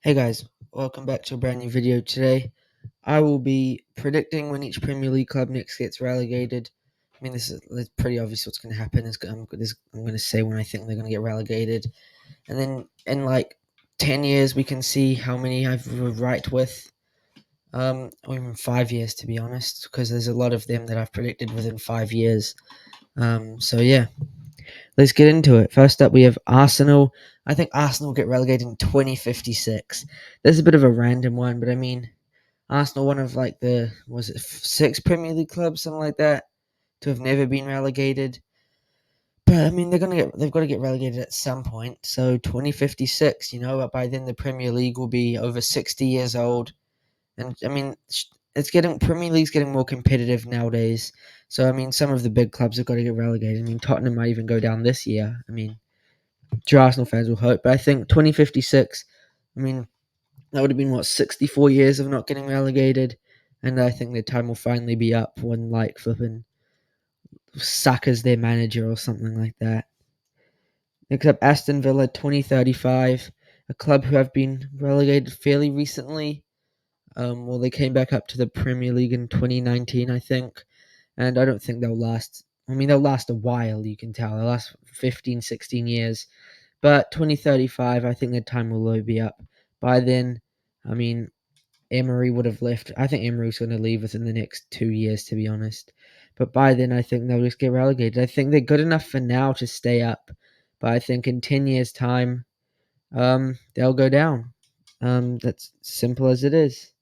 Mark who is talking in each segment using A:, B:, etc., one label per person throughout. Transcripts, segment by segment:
A: Hey guys, welcome back to a brand new video. Today, I will be predicting when each Premier League club next gets relegated. I mean, it's pretty obvious what's going to happen. I'm going to say when I think they're going to get relegated, and then in like 10 years, we can see how many I've right with. Or even 5 years, to be honest, because there's a lot of them that I've predicted within 5 years. So yeah, let's get into it. First up, we have Arsenal. I think Arsenal will get relegated in 2056. There's a bit of a random one, but I mean, Arsenal, one of like six Premier League clubs, something like that, to have never been relegated. But I mean, they've got to get relegated at some point. So 2056, but by then the Premier League will be over 60 years old, and I mean, Premier League's getting more competitive nowadays. So I mean, some of the big clubs have got to get relegated. I mean, Tottenham might even go down this year. I mean, Arsenal fans will hope, but I think 2056. I mean, that would have been 64 years of not getting relegated, and I think the time will finally be up when like flipping Saka's their manager or something like that. Next up, Aston Villa 2035, a club who have been relegated fairly recently. Well, they came back up to the Premier League in 2019, I think, and I don't think they'll last. I mean, they'll last a while, you can tell. They'll last 15, 16 years. But 2035, I think their time will be up. By then, I mean, Emery would have left. I think Emery's going to leave within the next 2 years, to be honest. But by then, I think they'll just get relegated. I think they're good enough for now to stay up. But I think in 10 years' time, they'll go down. That's simple as it is.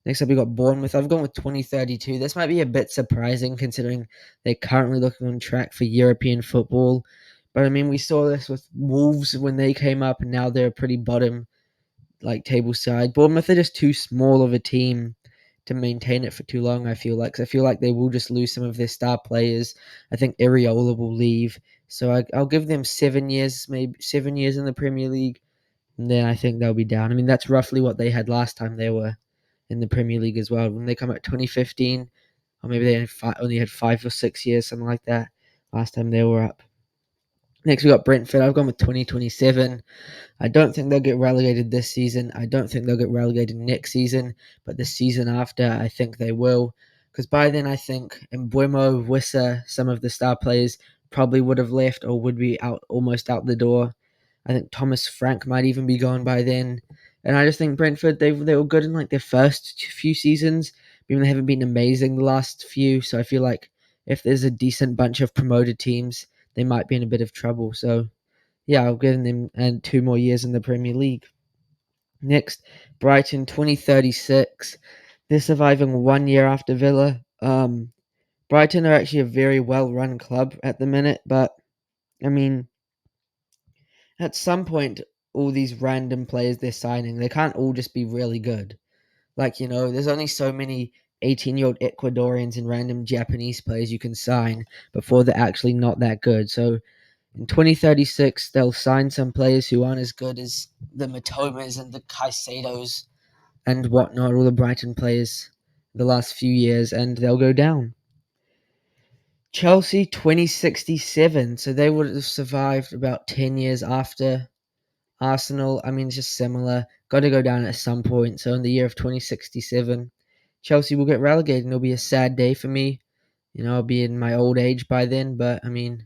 A: Next up, we got Bournemouth. I've gone with 2032. This might be a bit surprising considering they're currently looking on track for European football. But I mean, we saw this with Wolves when they came up, and now they're a pretty bottom table side. Bournemouth are just too small of a team to maintain it for too long. I feel like 'cause I feel like they will just lose some of their star players. I think Areola will leave, so I'll give them 7 years, maybe 7 years in the Premier League, and then I think they'll be down. I mean, that's roughly what they had last time they were in the Premier League as well. When they come out 2015, or maybe they only had 5 or 6 years, something like that. Last time they were up. Next, we got Brentford. I've gone with 2027. I don't think they'll get relegated this season. I don't think they'll get relegated next season, but the season after, I think they will. Because by then, I think Mbuemo, Wissa, some of the star players probably would have left or would be out almost out the door. I think Thomas Frank might even be gone by then. And I just think Brentford, they were good in like their first few seasons. Even they haven't been amazing the last few. So I feel like if there's a decent bunch of promoted teams, they might be in a bit of trouble. So yeah, I'll give them 2 more years in the Premier League. Next, Brighton 2036. They're surviving 1 year after Villa. Brighton are actually a very well run club at the minute, but I mean, at some point, all these random players they're signing, they can't all just be really good. Like, there's only so many 18-year-old Ecuadorians and random Japanese players you can sign before they're actually not that good. So in 2036, they'll sign some players who aren't as good as the Matomas and the Caicedos and whatnot, all the Brighton players the last few years, and they'll go down. Chelsea 2067, so they would have survived about 10 years after Arsenal. I mean, it's just similar. Got to go down at some point. So in the year of 2067, Chelsea will get relegated, and it'll be a sad day for me. I'll be in my old age by then, but I mean,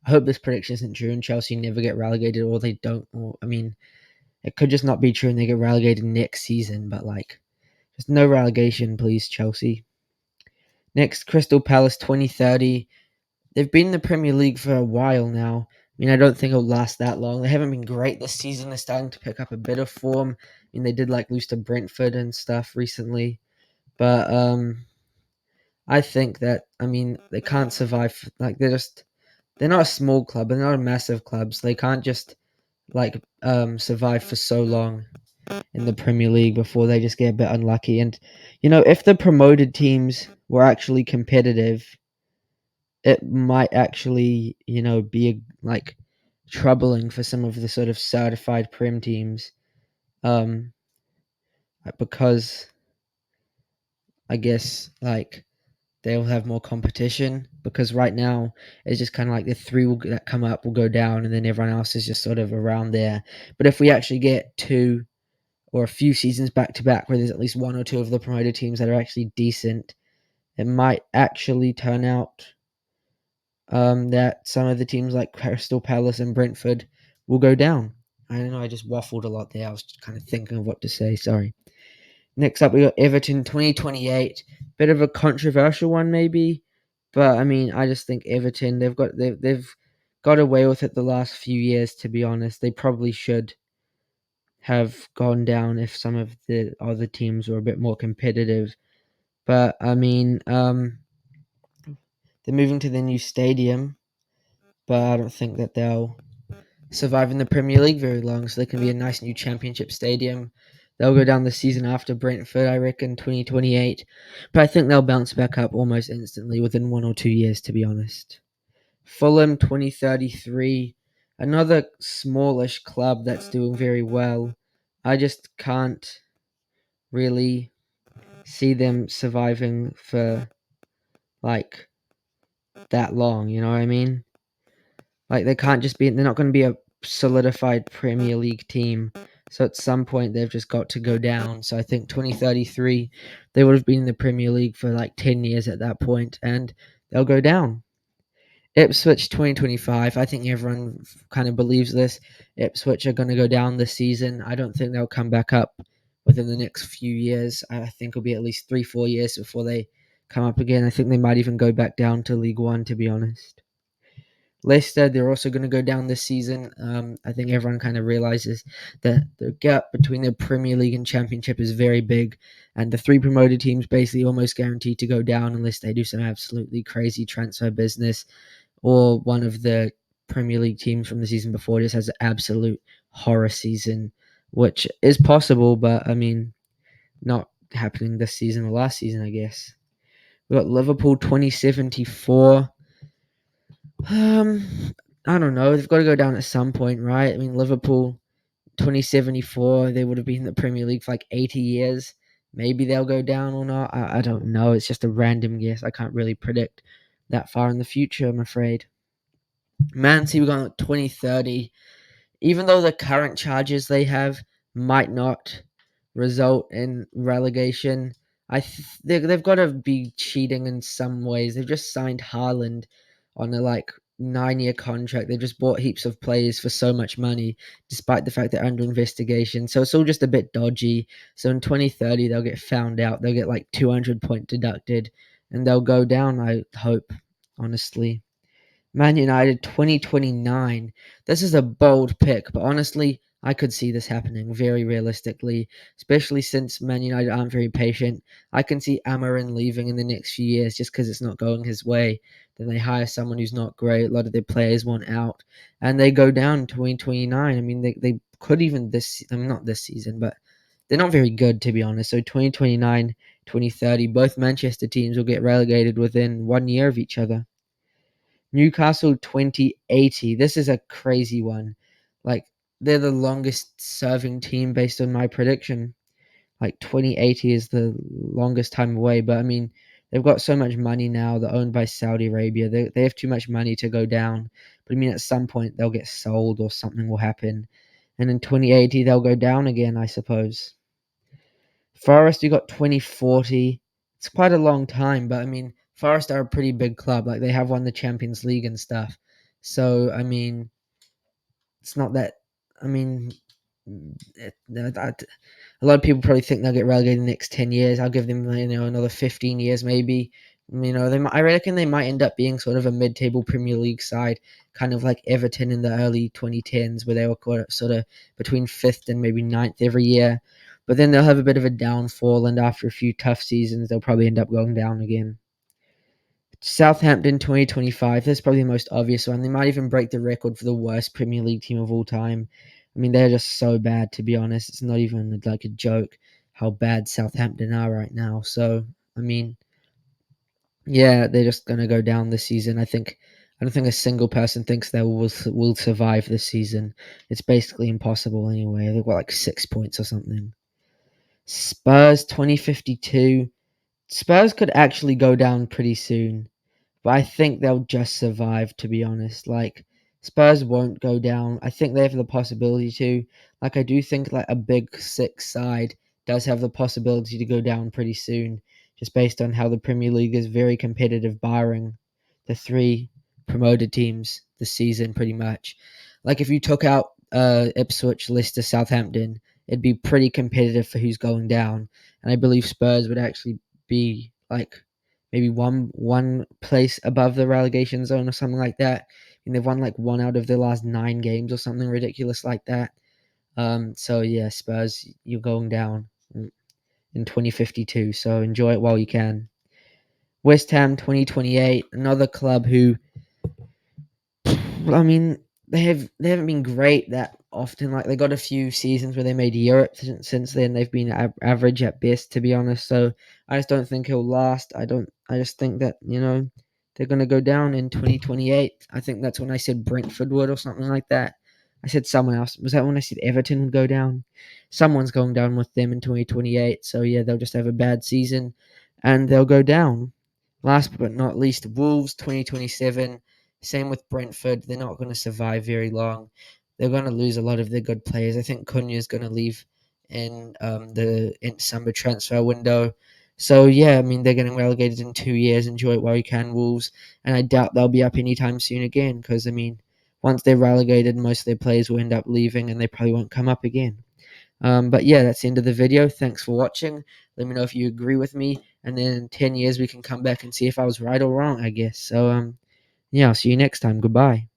A: I hope this prediction isn't true and Chelsea never get relegated or they don't. Or I mean, it could just not be true and they get relegated next season. But just no relegation, please, Chelsea. Next, Crystal Palace 2030. They've been in the Premier League for a while now. I mean, I don't think it'll last that long. They haven't been great this season. They're starting to pick up a bit of form. I mean, they did lose to Brentford and stuff recently. But I think that they can't survive. They're not a small club, they're not a massive club, so they can't just survive for so long in the Premier League before they just get a bit unlucky. And if the promoted teams were actually competitive, it might actually be troubling for some of the sort of certified Prem teams, um, because I guess they'll have more competition because right now it's just kind of like the three that come up will go down and then everyone else is just sort of around there. But if we actually get two or a few seasons back to back where there's at least one or two of the promoted teams that are actually decent, it might actually turn out that some of the teams like Crystal Palace and Brentford will go down. I don't know, I just waffled a lot there. I was just kind of thinking of what to say. Sorry. Next up, we got Everton 2028. Bit of a controversial one, maybe, but I mean, I just think Everton they've got away with it the last few years. To be honest, they probably should have gone down if some of the other teams were a bit more competitive. But I mean, they're moving to the new stadium, but I don't think that they'll survive in the Premier League very long. So they can be a nice new Championship stadium. They'll go down the season after Brentford, I reckon, 2028. But I think they'll bounce back up almost instantly within 1 or 2 years, to be honest. Fulham 2033, another smallish club that's doing very well. I just can't really see them surviving for like that long, you know what I mean? Like they can't just be they're not going to be a solidified Premier League team. So at some point they've just got to go down. So I think 2033 they would have been in the Premier League for like 10 years at that point and they'll go down. Ipswich 2025, I think everyone kind of believes this. Ipswich are going to go down this season. I don't think they'll come back up within the next few years. I think it'll be at least 3-4 years before they come up again. I think they might even go back down to League One, to be honest. Leicester, they're also going to go down this season. I think everyone kind of realizes that the gap between the Premier League and Championship is very big, and the three promoted teams basically almost guaranteed to go down unless they do some absolutely crazy transfer business, or one of the Premier League teams from the season before just has an absolute horror season, which is possible, but I mean, not happening this season or last season, I guess. We got Liverpool 2074. Um, I don't know. They've got to go down at some point, right? I mean, Liverpool 2074, they would have been in the Premier League for like 80 years. Maybe they'll go down or not. I don't know. It's just a random guess. I can't really predict that far in the future, I'm afraid. Man City, we're going 2030. Even though the current charges they have might not result in relegation, they've got to be cheating in some ways. They've just signed Haaland on a 9-year contract. They've just bought heaps of players for so much money, despite the fact they're under investigation. So it's all just a bit dodgy. So in 2030, they'll get found out. They'll get 200 point deducted, and they'll go down. I hope, honestly. Man United 2029. This is a bold pick, but honestly, I could see this happening very realistically, especially since Man United aren't very patient. I can see Amarin leaving in the next few years just because it's not going his way. Then they hire someone who's not great. A lot of their players want out, and they go down in 2029. I mean, they could even not this season, but they're not very good, to be honest. So 2029, 2030, both Manchester teams will get relegated within 1 year of each other. Newcastle 2080. This is a crazy one. They're the longest serving team based on my prediction. 2080 is the longest time away, but I mean, they've got so much money now. They're owned by Saudi Arabia. They have too much money to go down. But I mean, at some point, they'll get sold or something will happen. And in 2080, they'll go down again, I suppose. Forest, you got 2040. It's quite a long time, but I mean, Forest are a pretty big club. They have won the Champions League and stuff. So I mean, it's not that. I mean, a lot of people probably think they'll get relegated in the next 10 years. I'll give them another 15 years maybe. I reckon they might end up being sort of a mid-table Premier League side, kind of like Everton in the early 2010s, where they were sort of between fifth and maybe ninth every year. But then they'll have a bit of a downfall, and after a few tough seasons, they'll probably end up going down again. Southampton 2025. That's probably the most obvious one. They might even break the record for the worst Premier League team of all time. I mean, they're just so bad, to be honest. It's not even a joke how bad Southampton are right now. So, I mean, yeah, they're just going to go down this season. I don't think a single person thinks they will survive this season. It's basically impossible anyway. They've got 6 points or something. Spurs 2052. Spurs could actually go down pretty soon, but I think they'll just survive, to be honest. Spurs won't go down. I think they have the possibility to. Like, I do think like a big six side does have the possibility to go down pretty soon, just based on how the Premier League is very competitive, barring the three promoted teams this season, pretty much. Like, if you took out Ipswich, Leicester, Southampton, it'd be pretty competitive for who's going down, and I believe Spurs would actually be like maybe one place above the relegation zone or something like that. And they've won like one out of their last 9 games or something ridiculous like that. So yeah, Spurs, you're going down in 2052. So enjoy it while you can. West Ham 2028, another club who, I mean, they haven't been great that often. Like they got a few seasons where they made Europe. Since then, they've been average at best, to be honest. So I just don't think he'll last. I don't. I just think that they're gonna go down in 2028. I think that's when I said Brentford would or something like that. I said someone else. Was that when I said Everton would go down? Someone's going down with them in 2028. So yeah, they'll just have a bad season, and they'll go down. Last but not least, Wolves 2027. Same with Brentford. They're not going to survive very long. They're going to lose a lot of their good players. I think Cunha is going to leave in summer transfer window. So yeah, I mean they're getting relegated in 2 years. Enjoy it while you can, Wolves. And I doubt they'll be up anytime soon again because I mean once they're relegated, most of their players will end up leaving and they probably won't come up again. But yeah, that's the end of the video. Thanks for watching. Let me know if you agree with me, and then in 10 years we can come back and see if I was right or wrong, I guess. So yeah, I'll see you next time. Goodbye.